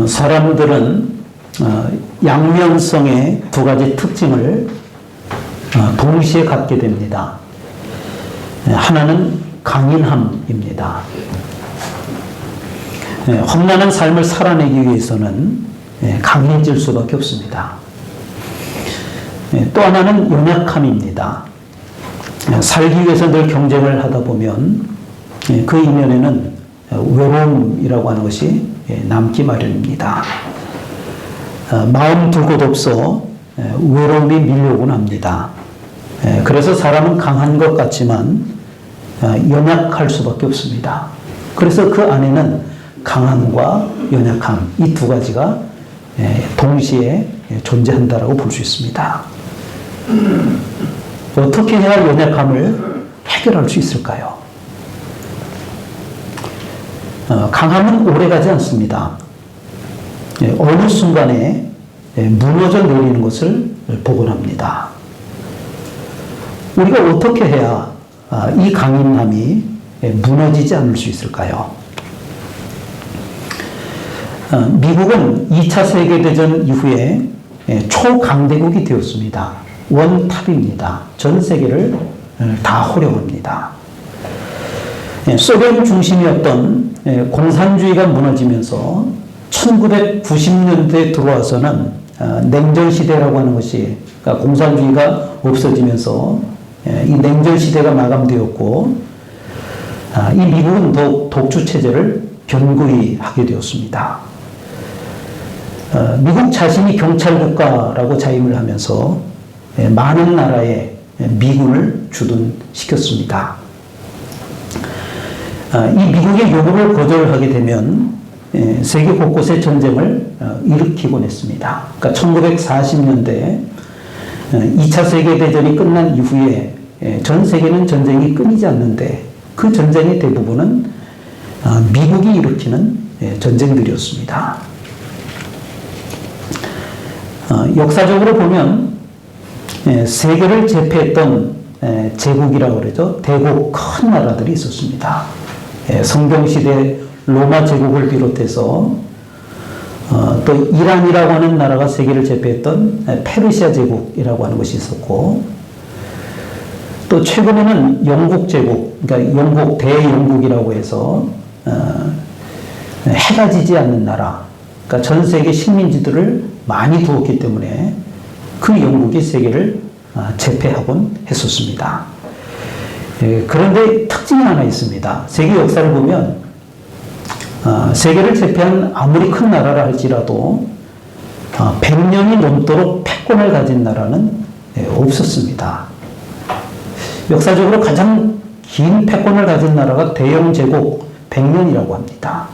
사람들은 양면성의 두 가지 특징을 동시에 갖게 됩니다. 하나는 강인함입니다. 험난한 삶을 살아내기 위해서는 강해질 수밖에 없습니다. 또 하나는 연약함입니다. 살기 위해서 늘 경쟁을 하다 보면 그 이면에는 외로움이라고 하는 것이 남기 마련입니다. 마음 둘 곳 없어 외로움이 밀려오곤 합니다. 그래서 사람은 강한 것 같지만 연약할 수밖에 없습니다. 그래서 그 안에는 강함과 연약함, 이 두 가지가 동시에 존재한다라고 볼 수 있습니다. 어떻게 해야 연약함을 해결할 수 있을까요? 강함은 오래가지 않습니다. 어느 순간에 무너져 내리는 것을 보곤 합니다. 우리가 어떻게 해야 이 강인함이 무너지지 않을 수 있을까요? 미국은 2차 세계대전 이후에 초강대국이 되었습니다. 원탑입니다. 전 세계를 다 호령합니다. 소련 중심이었던 공산주의가 무너지면서 1990년대에 들어와서는 냉전시대라고 하는 것이, 그러니까 공산주의가 없어지면서 이 냉전시대가 마감되었고, 이 미국은 더욱 독주체제를 견고히 하게 되었습니다. 미국 자신이 경찰국가라고 자임을 하면서 많은 나라에 미군을 주둔시켰습니다. 이 미국의 요구를 거절하게 되면 세계 곳곳에 전쟁을 일으키곤 했습니다. 그러니까 1940년대 2차 세계대전이 끝난 이후에 전 세계는 전쟁이 끊이지 않는데 그 전쟁의 대부분은 미국이 일으키는 전쟁들이었습니다. 역사적으로 보면 세계를 제패했던 제국이라고 그러죠. 대국 큰 나라들이 있었습니다. 성경시대 로마 제국을 비롯해서 또 이란이라고 하는 나라가 세계를 제패했던 페르시아 제국이라고 하는 것이 있었고, 또 최근에는 영국 제국, 그러니까 영국 대영국이라고 해서 해가 지지 않는 나라, 그러니까 전 세계 식민지들을 많이 두었기 때문에 그 영국이 세계를 제패하곤 했었습니다. 그런데 특징이 하나 있습니다. 세계 역사를 보면 세계를 제패한 아무리 큰 나라라 할지라도 100년이 넘도록 패권을 가진 나라는 없었습니다. 역사적으로 가장 긴 패권을 가진 나라가 대영 제국 100년이라고 합니다.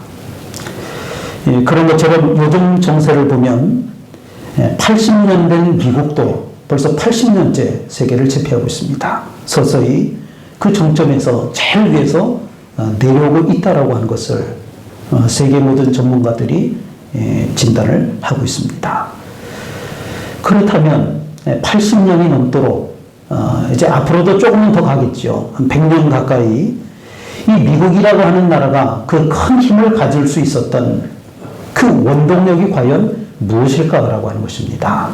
그런 것처럼 요즘 정세를 보면 80년 된 미국도 벌써 80년째 세계를 제패하고 있습니다. 서서히 그 정점에서 제일 위에서 내려오고 있다라고 하는 것을 세계 모든 전문가들이 진단을 하고 있습니다. 그렇다면 80년이 넘도록 이제 앞으로도 조금은 더 가겠죠. 한 100년 가까이 이 미국이라고 하는 나라가 그 큰 힘을 가질 수 있었던 그 원동력이 과연 무엇일까라고 하는 것입니다.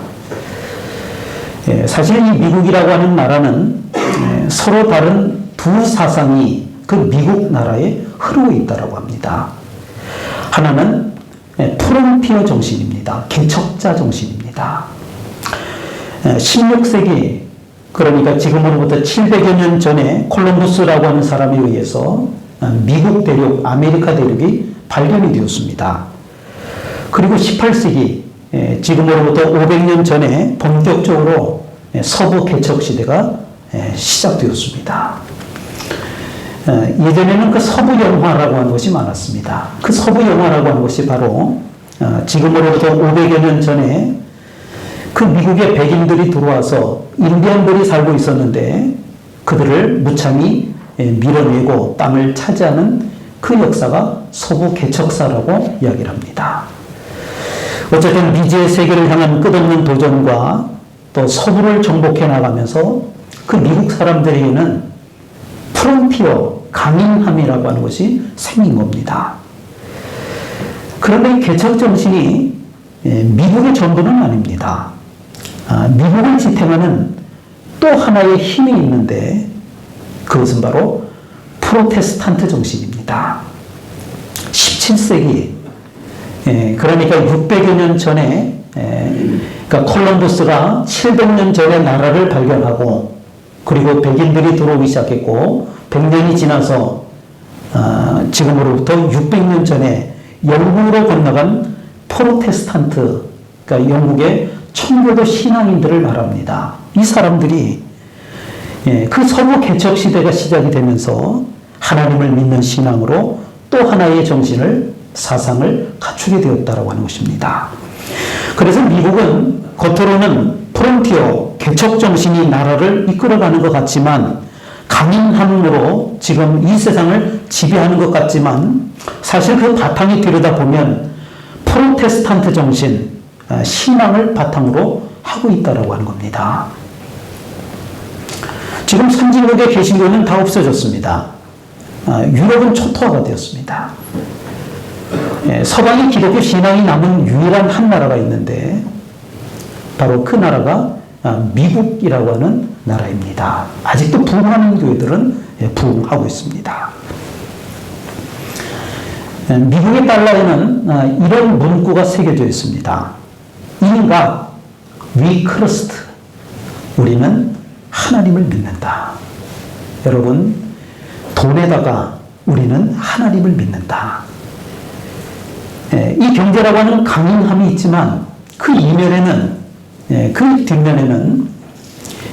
사실 이 미국이라고 하는 나라는 서로 다른 두 사상이 그 미국 나라에 흐르고 있다고 합니다. 하나는 프론티어 정신입니다. 개척자 정신입니다. 16세기, 그러니까 지금으로부터 700여 년 전에 콜럼버스라고 하는 사람에 의해서 미국 대륙, 아메리카 대륙이 발견이 되었습니다. 그리고 18세기, 지금으로부터 500년 전에 본격적으로 서부 개척 시대가 시작되었습니다. 예전에는 그 서부 영화라고 하는 것이 많았습니다. 그 서부 영화라고 하는 것이 바로 지금으로부터 500여 년 전에 그 미국의 백인들이 들어와서 인디언들이 살고 있었는데 그들을 무참히 밀어내고 땅을 차지하는 그 역사가 서부 개척사라고 이야기를 합니다. 어쨌든 미지의 세계를 향한 끝없는 도전과 또 서부를 정복해 나가면서 그 미국 사람들에게는 프론티어, 강인함이라고 하는 것이 생긴 겁니다. 그런데 개척 정신이 미국의 전부는 아닙니다. 미국을 지탱하는 또 하나의 힘이 있는데 그것은 바로 프로테스탄트 정신입니다. 17세기, 그러니까 600여 년 전에, 그러니까 콜럼버스가 700년 전에 나라를 발견하고 그리고 백인들이 들어오기 시작했고 100년이 지나서 지금으로부터 600년 전에 영국으로 건너간 프로테스탄트, 그러니까 영국의 청교도 신앙인들을 말합니다. 이 사람들이 그 서부 개척 시대가 시작이 되면서 하나님을 믿는 신앙으로 또 하나의 정신을, 사상을 갖추게 되었다라고 하는 것입니다. 그래서 미국은 겉으로는 프론티어, 개척 정신이 나라를 이끌어가는 것 같지만 강인함으로 지금 이 세상을 지배하는 것 같지만 사실 그 바탕에 들여다보면 프로테스탄트 정신, 신앙을 바탕으로 하고 있다라고 하는 겁니다. 지금 선진국의 개신교는 다 없어졌습니다. 유럽은 초토화가 되었습니다. 서방의 기독교 신앙이 남은 유일한 한 나라가 있는데 바로 그 나라가 미국이라고 하는 나라입니다. 아직도 부흥하는 교회들은 부흥하고 있습니다. 미국의 달러에는 이런 문구가 새겨져 있습니다. 인가, we trust. 우리는 하나님을 믿는다. 여러분, 돈에다가 우리는 하나님을 믿는다. 이 경제라고 하는 강인함이 있지만 그 이면에는, 그 뒷면에는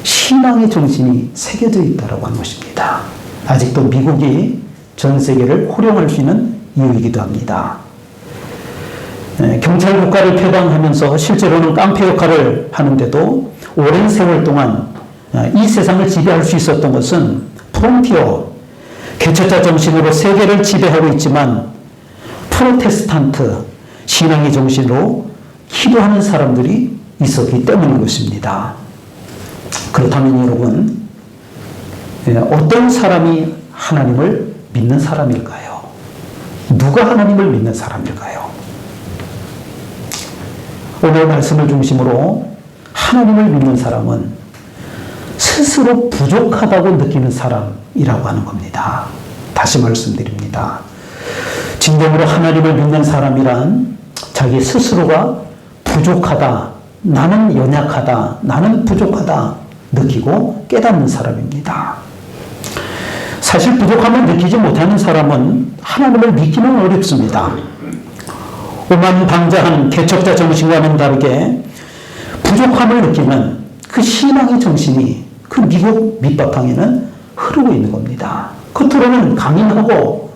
신앙의 정신이 새겨져 있다고 하는 것입니다. 아직도 미국이 전 세계를 호령할 수 있는 이유이기도 합니다. 경찰 국가를 폐방하면서 실제로는 깡패 역할을 하는데도 오랜 세월 동안 이 세상을 지배할 수 있었던 것은 프론티어, 개척자 정신으로 세계를 지배하고 있지만 프로테스탄트, 신앙의 정신으로 기도하는 사람들이 있었기 때문인 것입니다. 그렇다면 여러분, 어떤 사람이 하나님을 믿는 사람일까요? 누가 하나님을 믿는 사람일까요? 오늘 말씀을 중심으로 하나님을 믿는 사람은 스스로 부족하다고 느끼는 사람이라고 하는 겁니다. 다시 말씀드립니다. 진정으로 하나님을 믿는 사람이란 자기 스스로가 부족하다, 나는 연약하다, 나는 부족하다 느끼고 깨닫는 사람입니다. 사실 부족함을 느끼지 못하는 사람은 하나님을 믿기는 어렵습니다. 오만방자한 개척자 정신과는 다르게 부족함을 느끼는 그 신앙의 정신이 그 미국 밑바탕에는 흐르고 있는 겁니다. 겉으로는 강인하고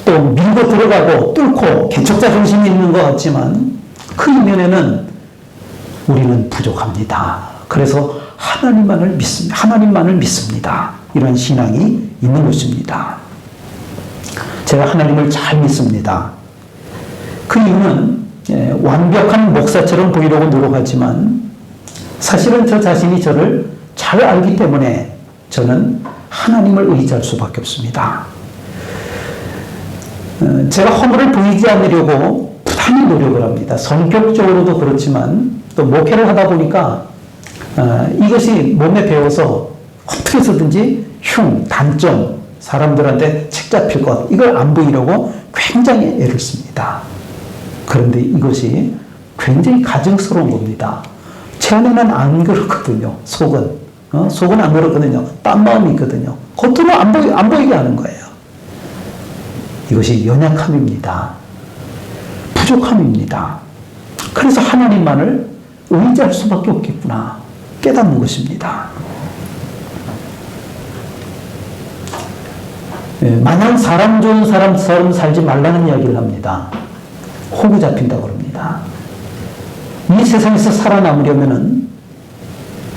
또 밀고 들어가고 뚫고 개척자 정신이 있는 것 같지만 그 이면에는 우리는 부족합니다. 그래서 하나님만을 믿습니다. 이런 신앙이 있는 것입니다. 제가 하나님을 잘 믿습니다. 그 이유는 완벽한 목사처럼 보이려고 노력하지만 사실은 저 자신이 저를 잘 알기 때문에 저는 하나님을 의지할 수밖에 없습니다. 제가 허물을 보이지 않으려고 부단히 노력을 합니다. 성격적으로도 그렇지만 또 목회를 하다 보니까 이것이 몸에 배워서 어떻게 해서든지 단점, 사람들한테 책 잡힐 것, 이걸 안 보이려고 굉장히 애를 씁니다. 그런데 이것이 굉장히 가증스러운 겁니다. 제 안에는 안 그렇거든요. 속은 안 그렇거든요. 딴 마음이 있거든요. 겉으로 안 보이게 하는 거예요. 이것이 연약함입니다. 부족함입니다. 그래서 하나님만을 의지할 수밖에 없겠구나 깨닫는 것입니다. 마냥 사람 좋은 사람처럼 살지 말라는 이야기를 합니다. 호구 잡힌다고 그럽니다. 이 세상에서 살아남으려면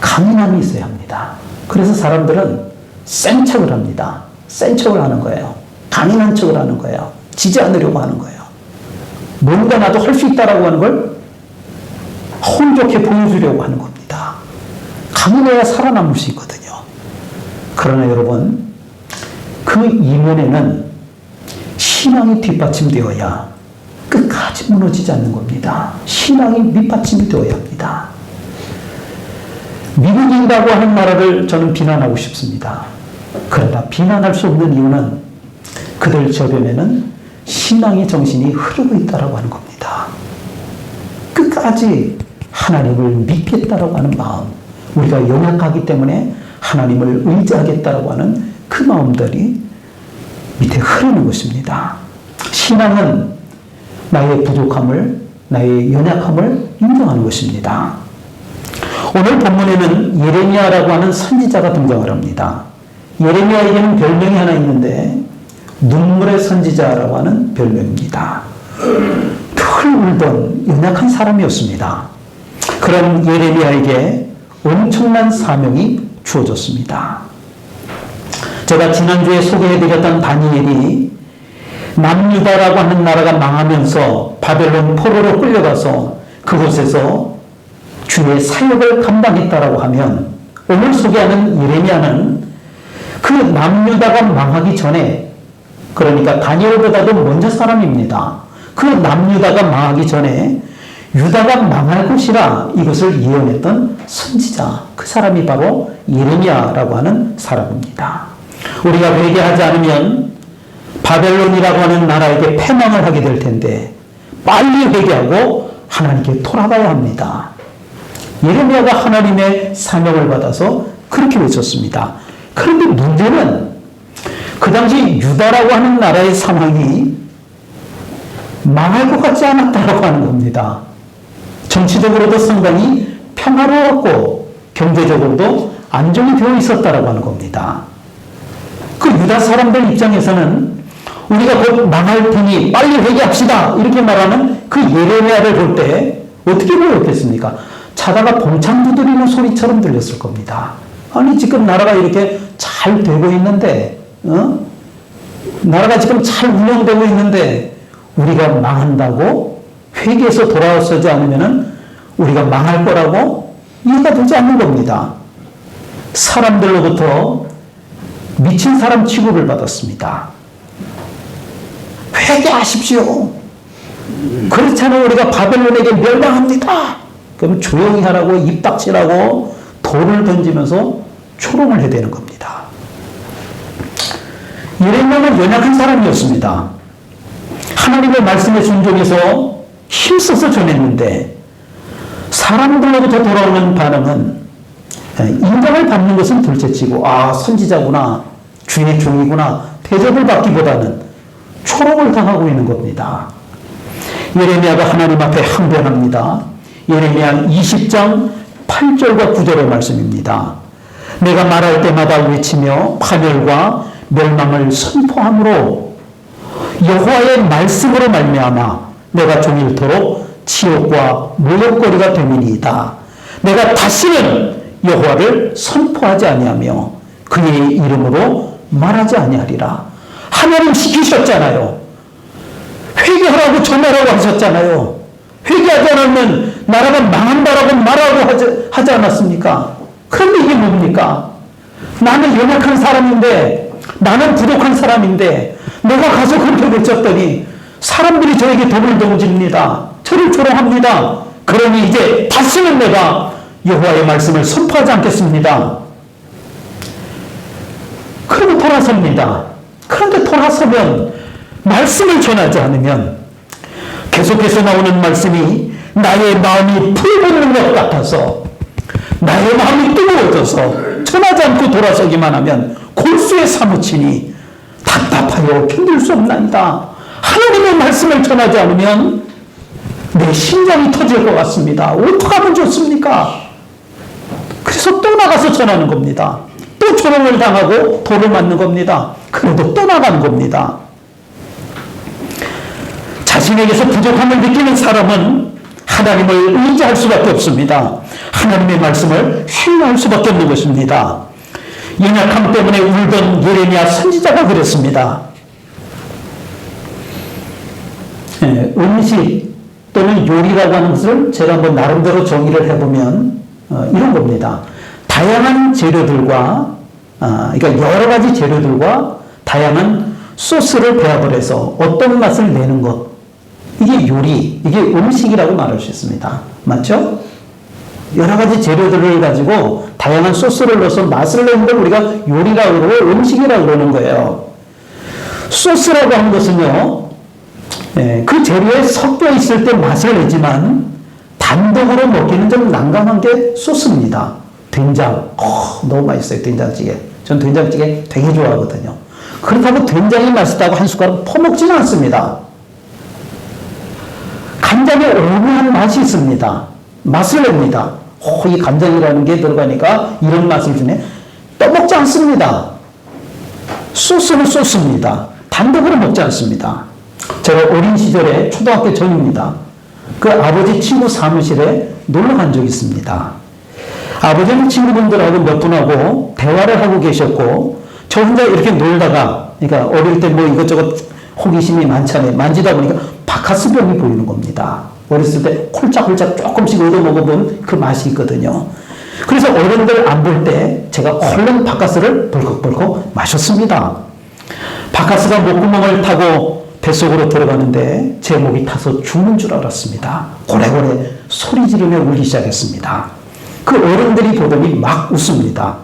강인함이 있어야 합니다. 그래서 사람들은 센 척을 합니다. 센 척을 하는 거예요. 강인한 척을 하는 거예요. 지지 않으려고 하는 거예요. 뭔가 나도 할 수 있다라고 하는 걸 혼좋게 보여주려고 하는 겁니다. 강인해야 살아남을 수 있거든요. 그러나 여러분, 그 이면에는 신앙이 뒷받침되어야 끝까지 무너지지 않는 겁니다. 신앙이 밑받침이 되어야 합니다. 미국인이라고 하는 나라를 저는 비난하고 싶습니다. 그러나 비난할 수 없는 이유는 그들 저변에는 신앙의 정신이 흐르고 있다고 하는 겁니다. 끝까지 하나님을 믿겠다라고 하는 마음, 우리가 연약하기 때문에 하나님을 의지하겠다라고 하는 그 마음들이 밑에 흐르는 것입니다. 신앙은 나의 부족함을, 나의 연약함을 인정하는 것입니다. 오늘 본문에는 예레미야라고 하는 선지자가 등장을 합니다. 예레미야에게는 별명이 하나 있는데 눈물의 선지자라고 하는 별명입니다. 늘 울던 연약한 사람이었습니다. 그런 예레미야에게 엄청난 사명이 주어졌습니다. 제가 지난주에 소개해드렸던 다니엘이 남유다라고 하는 나라가 망하면서 바벨론 포로로 끌려가서 그곳에서 주의 사역을 감당했다라고 하면 오늘 소개하는 예레미야는 그 남유다가 망하기 전에, 그러니까 다니엘보다도 먼저 사람입니다. 그 남유다가 망하기 전에 유다가 망할 것이라 이것을 예언했던 선지자, 그 사람이 바로 예레미야라고 하는 사람입니다. 우리가 회개하지 않으면 바벨론이라고 하는 나라에게 패망을 하게 될 텐데 빨리 회개하고 하나님께 돌아가야 합니다. 예레미야가 하나님의 사명을 받아서 그렇게 외쳤습니다. 그런데 문제는 그 당시 유다라고 하는 나라의 상황이 망할 것 같지 않았다고 하는 겁니다. 정치적으로도 상당히 평화로웠고 경제적으로도 안정이 되어 있었다고 하는 겁니다. 그 유다 사람들 입장에서는 우리가 곧 망할 테니 빨리 회개합시다 이렇게 말하는 그 예레미야를 볼 때 어떻게 보였겠습니까? 자다가 봉창 두드리는 소리처럼 들렸을 겁니다. 아니 지금 나라가 이렇게 잘 되고 있는데 나라가 지금 잘 운영되고 있는데 우리가 망한다고 회개해서 돌아서지 않으면 우리가 망할 거라고 이해가 되지 않는 겁니다. 사람들로부터 미친 사람 취급을 받았습니다. 회개하십시오. 그렇잖아요. 우리가 바벨론에게 멸망합니다. 그럼 조용히 하라고 입 닥치라고 돌을 던지면서 조롱을 해야 되는 겁니다. 예레미야는 연약한 사람이었습니다. 하나님의 말씀에 순종해서 힘써서 전했는데 사람들로부터 돌아오는 반응은 인정을 받는 것은 둘째치고 선지자구나, 주의 종이구나 대접을 받기보다는 초롱을 당하고 있는 겁니다. 예레미야가 하나님 앞에 항변합니다. 예레미야 20장 8절과 9절의 말씀입니다. 내가 말할 때마다 외치며 파멸과 멸망을 선포함으로 여호와의 말씀으로 말미암아 내가 종일토록 치욕과 모욕거리가 됨이니이다. 내가 다시는 여호와를 선포하지 아니하며 그의 이름으로 말하지 아니하리라. 하나님 시키셨잖아요. 회개하라고 전하라고 하셨잖아요. 회개하지 않으면 나라가 망한다라고 말하고 하지 않았습니까? 그런데 이게 뭡니까? 나는 연약한 사람인데, 나는 부족한 사람인데 내가 가서 그렇게 외쳤더니 사람들이 저에게 돌을 던집니다. 저를 조롱합니다. 그러니 이제 다시는 내가 여호와의 말씀을 선포하지 않겠습니다. 그러고 돌아섭니다. 그런데 돌아서면 말씀을 전하지 않으면 계속해서 나오는 말씀이 나의 마음이 불붙는 것 같아서 나의 마음이 뜨거워져서 전하지 않고 돌아서기만 하면 골수에 사무치니 답답하여 견딜 수 없나이다. 하나님의 말씀을 전하지 않으면 내 심장이 터질 것 같습니다. 어떻게 하면 좋습니까? 그래서 또 나가서 전하는 겁니다. 또 조롱을 당하고 돌을 맞는 겁니다. 그래도 또 나가는 겁니다. 자신에게서 부족함을 느끼는 사람은 하나님을 의지할 수밖에 없습니다. 하나님의 말씀을 신뢰할 수밖에 없는 것입니다. 연약함 때문에 울던 예레미야 선지자가 그랬습니다. 음식 또는 요리라고 하는 것을 제가 한번 나름대로 정의를 해보면 이런 겁니다. 다양한 재료들과 그러니까 여러 가지 재료들과 다양한 소스를 배합을 해서 어떤 맛을 내는 것, 이게 요리, 이게 음식이라고 말할 수 있습니다. 맞죠? 여러 가지 재료들을 가지고 다양한 소스를 넣어서 맛을 내는 걸 우리가 요리라고 그러고 음식이라고 그러는 거예요. 소스라고 하는 것은요, 그 재료에 섞여 있을 때 맛을 내지만 단독으로 먹기는 좀 난감한 게 소스입니다. 된장, 너무 맛있어요. 된장찌개. 전 된장찌개 되게 좋아하거든요. 그렇다고 된장이 맛있다고 한 숟가락 퍼먹지는 않습니다. 간장에 오묘한 맛이 있습니다. 맛을 냅니다. 이 간장이라는 게 들어가니까 이런 맛을 주네. 떠먹지 않습니다. 소스는 소스입니다. 단독으로 먹지 않습니다. 제가 어린 시절에 초등학교 전입니다. 그 아버지 친구 사무실에 놀러 간 적이 있습니다. 아버지는 친구분들하고 몇 분하고 대화를 하고 계셨고, 저 혼자 이렇게 놀다가, 그러니까 어릴 때 뭐 이것저것 호기심이 많잖아요. 만지다 보니까 바카스병이 보이는 겁니다. 어렸을 때 콜짝콜짝 조금씩 얻어 먹어본 그 맛이 있거든요. 그래서 어른들 안 볼 때 제가 얼른 바카스를 벌컥벌컥 마셨습니다. 바카스가 목구멍을 타고 뱃속으로 들어가는데 제 목이 타서 죽는 줄 알았습니다. 고래고래 소리 지르며 울기 시작했습니다. 그 어른들이 보더니 막 웃습니다.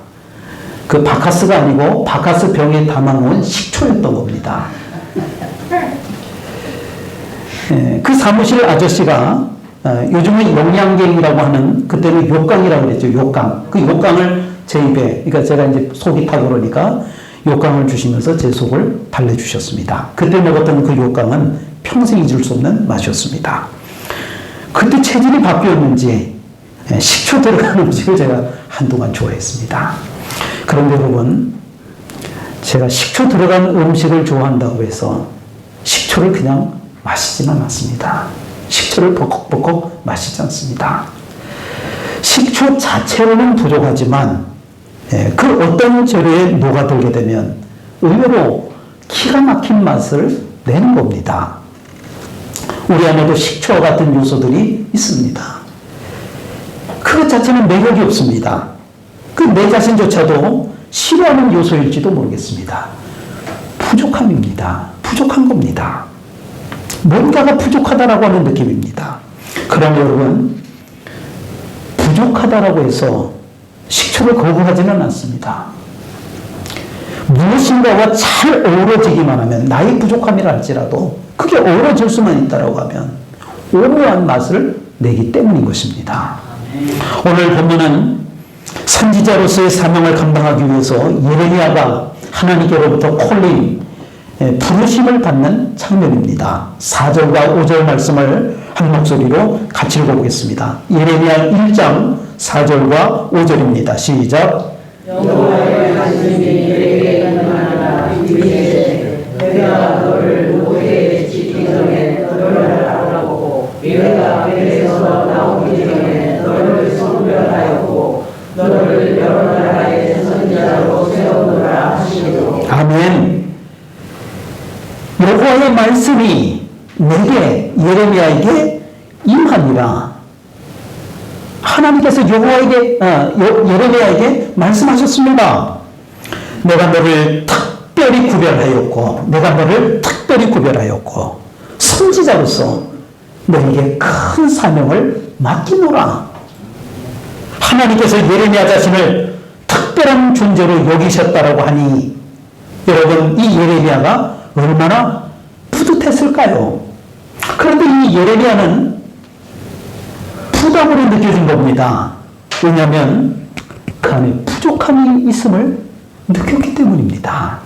그 바카스가 아니고 바카스 병에 담아놓은 식초였던 겁니다. 그 사무실 아저씨가 요즘에 영양갱이라고 하는, 그때는 욕강이라고 그랬죠. 욕강. 그 욕강을 제 입에, 그러니까 제가 이제 속이 타고 그러니까 욕강을 주시면서 제 속을 달래주셨습니다. 그때 먹었던 그 욕강은 평생 잊을 수 없는 맛이었습니다. 그때 체질이 바뀌었는지 식초 들어간 음식을 제가 한동안 좋아했습니다. 그런데 여러분, 제가 식초 들어간 음식을 좋아한다고 해서 식초를 그냥 마시지는 않습니다. 식초를 버컥버컥 마시지 않습니다. 식초 자체로는 부족하지만 그 어떤 재료에 녹아들게 되면 의외로 기가 막힌 맛을 내는 겁니다. 우리 안에도 식초와 같은 요소들이 있습니다. 그것 자체는 매력이 없습니다. 그 내 자신조차도 싫어하는 요소일지도 모르겠습니다. 부족함입니다. 부족한 겁니다. 뭔가가 부족하다라고 하는 느낌입니다. 그럼 여러분, 부족하다라고 해서 식초를 거부하지는 않습니다. 무엇인가와 잘 어우러지기만 하면, 나의 부족함이라 할지라도 그게 어우러질 수만 있다라고 하면 오묘한 맛을 내기 때문인 것입니다. 오늘 본문은 선지자로서의 사명을 감당하기 위해서 예레미야가 하나님께로부터 콜링, 부르심을 받는 장면입니다. 4절과 5절 말씀을 한 목소리로 같이 읽어보겠습니다. 예레미야 1장 4절과 5절입니다. 시작. 여호와의 말씀이 내게 임하노라. 이르시되 내가 너를 모세에 지기 전에 너를 알아보고 내가 앞에서 나오기 전에 너를 선별하였고 너를 여러 나라의 선지자로 세우노라 하시니라. 아멘. 여호와의 말씀이 내게, 예레미야에게 임하니라. 하나님께서 예레미야에게 말씀하셨습니다. 내가 너를 특별히 구별하였고, 내가 너를 특별히 구별하였고, 선지자로서 너에게 큰 사명을 맡기노라. 하나님께서 예레미야 자신을 특별한 존재로 여기셨다라고 하니, 여러분, 이 예레미야가 얼마나 뿌듯했을까요? 그런데 이 예레미야는 부담으로 느껴진 겁니다. 왜냐하면 그 안에 부족함이 있음을 느꼈기 때문입니다.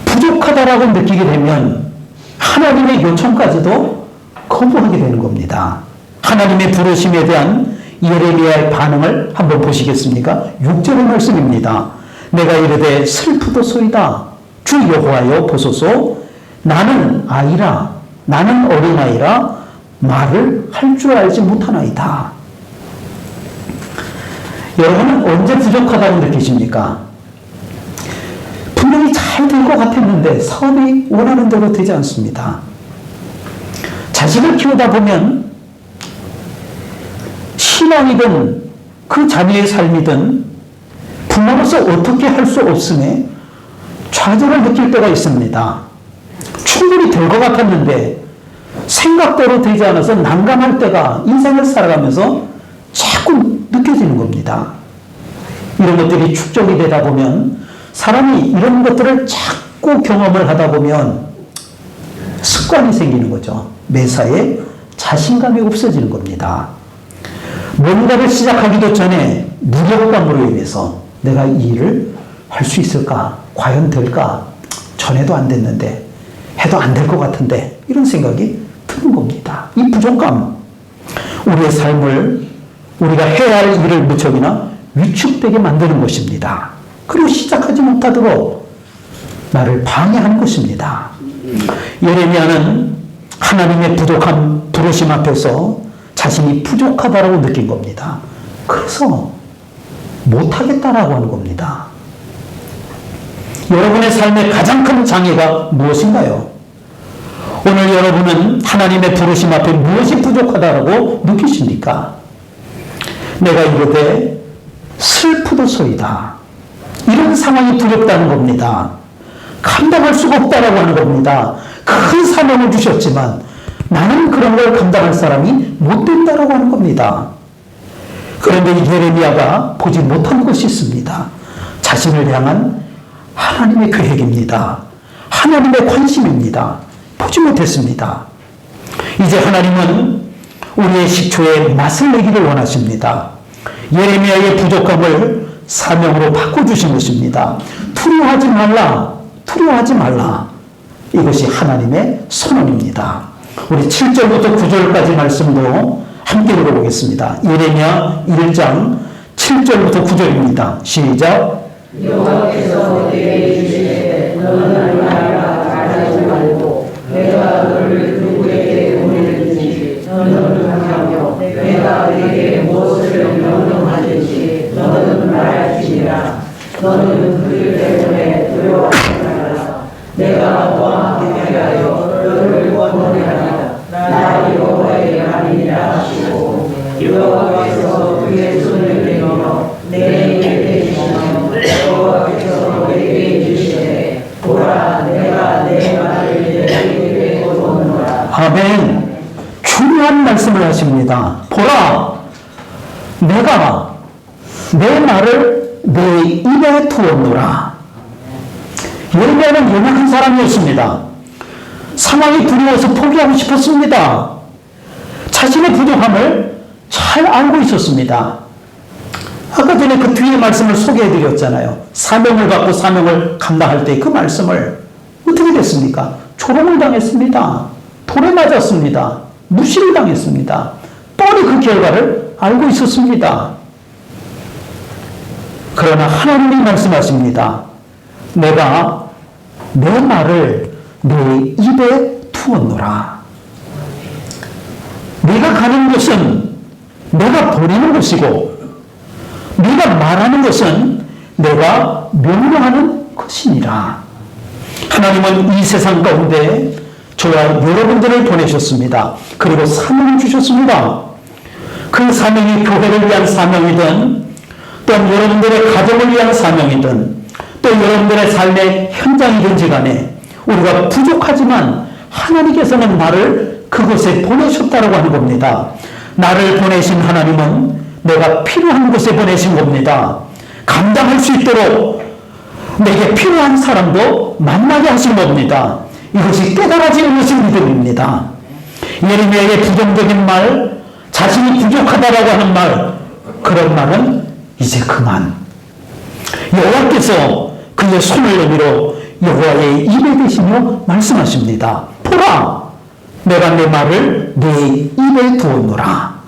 부족하다라고 느끼게 되면 하나님의 요청까지도 거부하게 되는 겁니다. 하나님의 부르심에 대한 예레미야의 반응을 한번 보시겠습니까? 6절의 말씀입니다. 내가 이르되 슬프도소이다. 주 여호와여 보소서. 나는 아이라, 나는 어린아이라 말을 할 줄 알지 못하나이다. 여러분은 언제 부족하다고 느끼십니까? 분명히 잘 될 것 같았는데 사업이 원하는 대로 되지 않습니다. 자식을 키우다 보면 신앙이든 그 자녀의 삶이든 부모로서 어떻게 할 수 없음에 좌절을 느낄 때가 있습니다. 충분히 될 것 같았는데 생각대로 되지 않아서 난감할 때가 인생을 살아가면서 자꾸 느껴지는 겁니다. 이런 것들이 축적이 되다 보면 사람이 이런 것들을 자꾸 경험을 하다 보면 습관이 생기는 거죠. 매사에 자신감이 없어지는 겁니다. 뭔가를 시작하기도 전에 무력감으로 인해서 내가 이 일을 할 수 있을까? 과연 될까? 전에도 안 됐는데, 해도 안 될 것 같은데, 이런 생각이 드는 겁니다. 이 부족감, 우리의 삶을 우리가 해야 할 일을 무척이나 위축되게 만드는 것입니다. 그리고 시작하지 못하도록 나를 방해하는 것입니다. 예레미야는 하나님의 부족한 부르심 앞에서 자신이 부족하다라고 느낀 겁니다. 그래서 못하겠다라고 하는 겁니다. 여러분의 삶의 가장 큰 장애가 무엇인가요? 오늘 여러분은 하나님의 부르심 앞에 무엇이 부족하다라고 느끼십니까? 내가 이르되 슬프도소이다. 이런 상황이 두렵다는 겁니다. 감당할 수가 없다라고 하는 겁니다. 큰 사명을 주셨지만 나는 그런 걸 감당할 사람이 못 된다라고 하는 겁니다. 그런데 예레미야가 보지 못한 것이 있습니다. 자신을 향한 하나님의 계획입니다. 하나님의 관심입니다. 보지 못했습니다. 이제 하나님은 우리의 식초에 맛을 내기를 원하십니다. 예레미야의 부족함을 사명으로 바꿔주신 것입니다. 두려워하지 말라. 두려워하지 말라. 이것이 하나님의 선언입니다. 우리 7절부터 9절까지 말씀도 함께 읽어보겠습니다. 예레미야 1장 7절부터 9절입니다. 시작. 여호와께서 내게 이르시되 너는 나라 말하지 말고 내가 너를 누구에게 보내든지 너는 하며 내가 내게 무엇을 명령하든지 너는 말할지니라. 너는 그들 때문에 두려워하지 말라. 내가 너와 함께하여 너를 구원하리라. 나 여호와의 말이니라 하시고 여호와께서 그의 손을 내밀어 내게 대시며 여호와께서 내게 이르시되 보라 내가 내 말을 내게 두었노라. 아멘. 중요한 말씀을 하십니다. 보라, 내가 내 말을 내 입에 두었노라. 예레미야는 연약한 사람이었습니다. 상황이 두려워서 포기하고 싶었습니다. 자신의 부족함을 잘 알고 있었습니다. 아까 전에 그 뒤에 말씀을 소개해드렸잖아요. 사명을 받고 사명을 감당할 때 그 말씀을 어떻게 됐습니까? 조롱을 당했습니다. 돌에 맞았습니다. 무시를 당했습니다. 뻔히 그 결과를 알고 있었습니다. 그러나 하나님이 말씀하십니다. 내가 내 말을 내 입에 두었노라. 네가 가는 곳은 내가 보내는 곳이고 네가 말하는 것은 내가 명령하는 것이니라. 하나님은 이 세상 가운데 저와 여러분들을 보내셨습니다. 그리고 사명을 주셨습니다. 그 사명이 교회를 위한 사명이든 또 여러분들의 가정을 위한 사명이든 또 여러분들의 삶의 현장이든지 간에 우리가 부족하지만 하나님께서는 나를 그곳에 보내셨다고 하는 겁니다. 나를 보내신 하나님은 내가 필요한 곳에 보내신 겁니다. 감당할 수 있도록 내게 필요한 사람도 만나게 하신 겁니다. 이것이 깨달아지는 것이 믿음입니다. 예레미야의 부정적인 말, 자신이 부족하다라고 하는 말, 그런 말은 이제 그만. 여호와께서 그의 손을 내밀어 여호와의 입에 대시며 말씀하십니다. 보라, 내가 내 말을 내 입에 두었노라.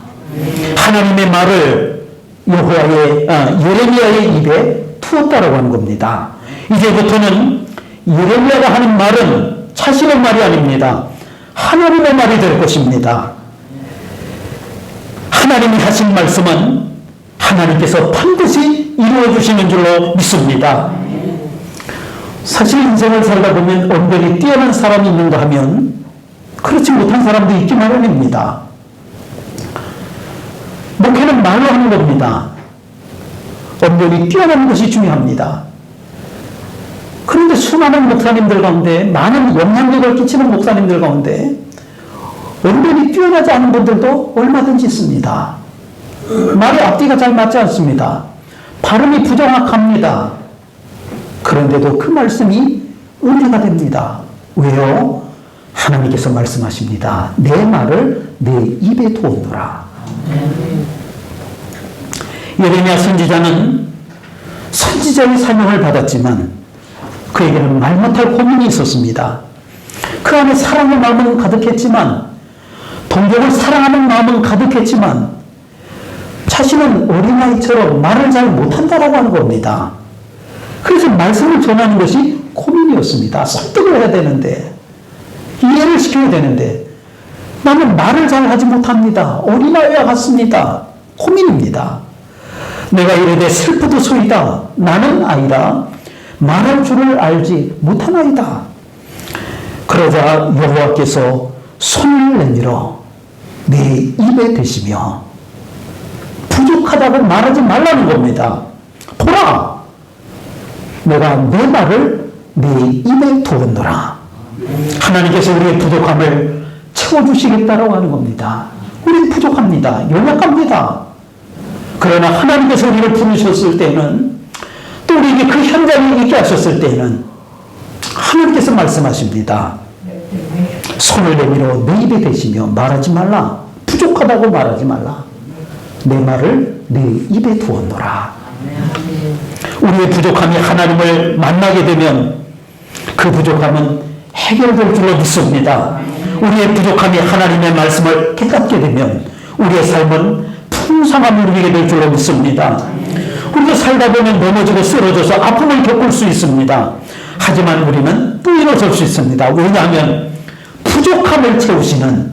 하나님의 말을 예레미야의 입에 두었다라고 하는 겁니다. 이제부터는 예레미야가 하는 말은 자신의 말이 아닙니다. 하나님의 말이 될 것입니다. 하나님이 하신 말씀은 하나님께서 반드시 이루어 주시는 줄로 믿습니다. 사실 인생을 살다 보면 언변이 뛰어난 사람이 있는가 하면 그렇지 못한 사람도 있기 마련입니다. 목회는 말로 하는 겁니다. 언변이 뛰어난 것이 중요합니다. 그런데 수많은 목사님들 가운데, 많은 영향력을 끼치는 목사님들 가운데 언변이 뛰어나지 않은 분들도 얼마든지 있습니다. 말의 앞뒤가 잘 맞지 않습니다. 발음이 부정확합니다. 그런데도 그 말씀이 은혜가 됩니다. 왜요? 하나님께서 말씀하십니다. 내 말을 내 입에 두었노라. 예레미야 선지자는 선지자의 사명을 받았지만 그에게는 말 못할 고민이 있었습니다. 그 안에 사랑의 마음은 가득했지만, 동족을 사랑하는 마음은 가득했지만 자신은 어린아이처럼 말을 잘 못한다라고 하는 겁니다. 그래서 말씀을 전하는 것이 고민이었습니다. 설득을 해야 되는데, 이해를 시켜야 되는데 나는 말을 잘 하지 못합니다. 어린아이와 같습니다. 고민입니다. 내가 이르되 슬프도소이다. 나는 아이라 말할 줄을 알지 못하나이다. 그러자 여호와께서 손을 내밀어 내 입에 대시며 부족하다고 말하지 말라는 겁니다. 보라, 내가 내 말을 내 입에 두었노라. 하나님께서 우리의 부족함을 채워주시겠다라고 하는 겁니다. 우리는 부족합니다. 연약합니다. 그러나 하나님께서 우리를 부르셨을 때는, 또 우리에게 그 현장에 있게 하셨을 때는 하나님께서 말씀하십니다. 손을 내밀어 내 입에 대시며 말하지 말라. 부족하다고 말하지 말라. 내 말을 내 입에 두었노라. 우리의 부족함이 하나님을 만나게 되면 그 부족함은 해결될 줄로 믿습니다. 우리의 부족함이 하나님의 말씀을 깨닫게 되면 우리의 삶은 풍성함을 누리게 될 줄로 믿습니다. 우리가 살다 보면 넘어지고 쓰러져서 아픔을 겪을 수 있습니다. 하지만 우리는 또 일어설 수 있습니다. 왜냐하면 부족함을 채우시는,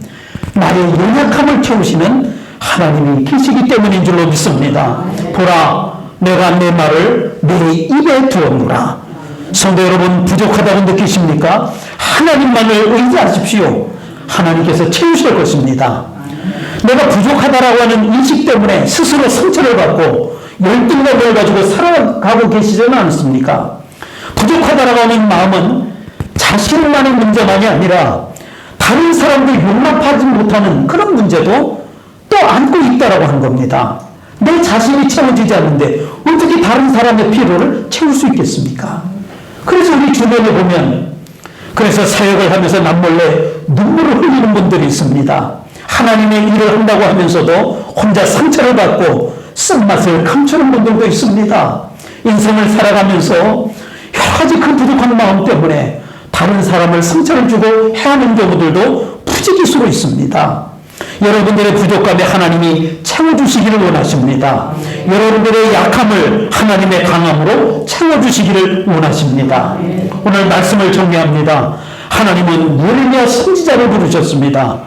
나의 연약함을 채우시는 하나님이 계시기 때문인 줄로 믿습니다. 보라, 내가 내 말을 내 입에 두었노라. 성도 여러분, 부족하다고 느끼십니까? 하나님만을 의지하십시오. 하나님께서 채우실 것입니다. 내가 부족하다라고 하는 인식 때문에 스스로 상처를 받고 열등감을 가지고 살아가고 계시지는 않습니까? 부족하다라고 하는 마음은 자신만의 문제만이 아니라 다른 사람들 용납하지 못하는 그런 문제도 또 안고 있다라고 하는 겁니다. 내 자신이 채워지지 않는데 어떻게 다른 사람의 필요를 채울 수 있겠습니까? 그래서 우리 주변에 보면, 그래서 사역을 하면서 남몰래 눈물을 흘리는 분들이 있습니다. 하나님의 일을 한다고 하면서도 혼자 상처를 받고 쓴맛을 감추는 분들도 있습니다. 인생을 살아가면서 여러 가지 그 부족한 마음 때문에 다른 사람을 상처를 주고 해하는 경우들도 부지기수로 있습니다. 여러분들의 부족함에 하나님이 채워주시기를 원하십니다. 여러분들의 약함을 하나님의 강함으로 채워주시기를 원하십니다. 오늘 말씀을 정리합니다. 하나님은 예레미야 선지자를 부르셨습니다.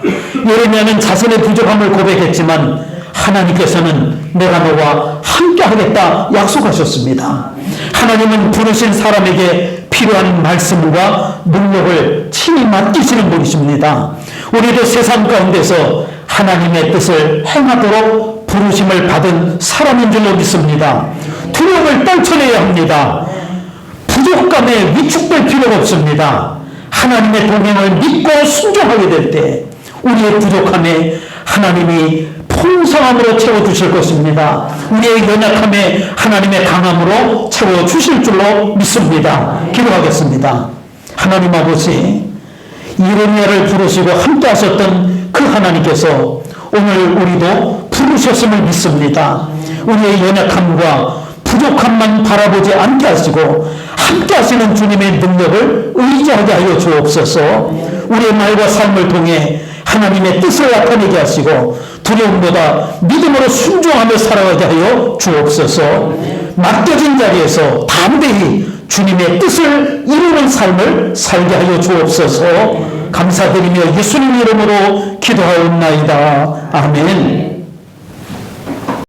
예레미야는 자신의 부족함을 고백했지만 하나님께서는 내가 너와 함께 하겠다 약속하셨습니다. 하나님은 부르신 사람에게 필요한 말씀과 능력을 친히 맡기시는 분이십니다. 우리도 세상 가운데서 하나님의 뜻을 행하도록 부르심을 받은 사람인 줄로 믿습니다. 두려움을 떨쳐내야 합니다. 부족감에 위축될 필요가 없습니다. 하나님의 동행을 믿고 순종하게 될 때 우리의 부족함에 하나님이 풍성함으로 채워주실 것입니다. 우리의 연약함에 하나님의 강함으로 채워주실 줄로 믿습니다. 기도하겠습니다. 하나님 아버지, 예레미야를 부르시고 함께 하셨던 그 하나님께서 오늘 우리도 부르셨음을 믿습니다. 우리의 연약함과 부족함만 바라보지 않게 하시고 함께 하시는 주님의 능력을 의지하게 하여 주옵소서. 우리의 말과 삶을 통해 하나님의 뜻을 나타내게 하시고 두려움보다 믿음으로 순종하며 살아가게 하여 주옵소서. 맡겨진 자리에서 담대히 주님의 뜻을 이루는 삶을 살게 하여 주옵소서. 감사드리며 예수님 이름으로 기도하옵나이다. 아멘.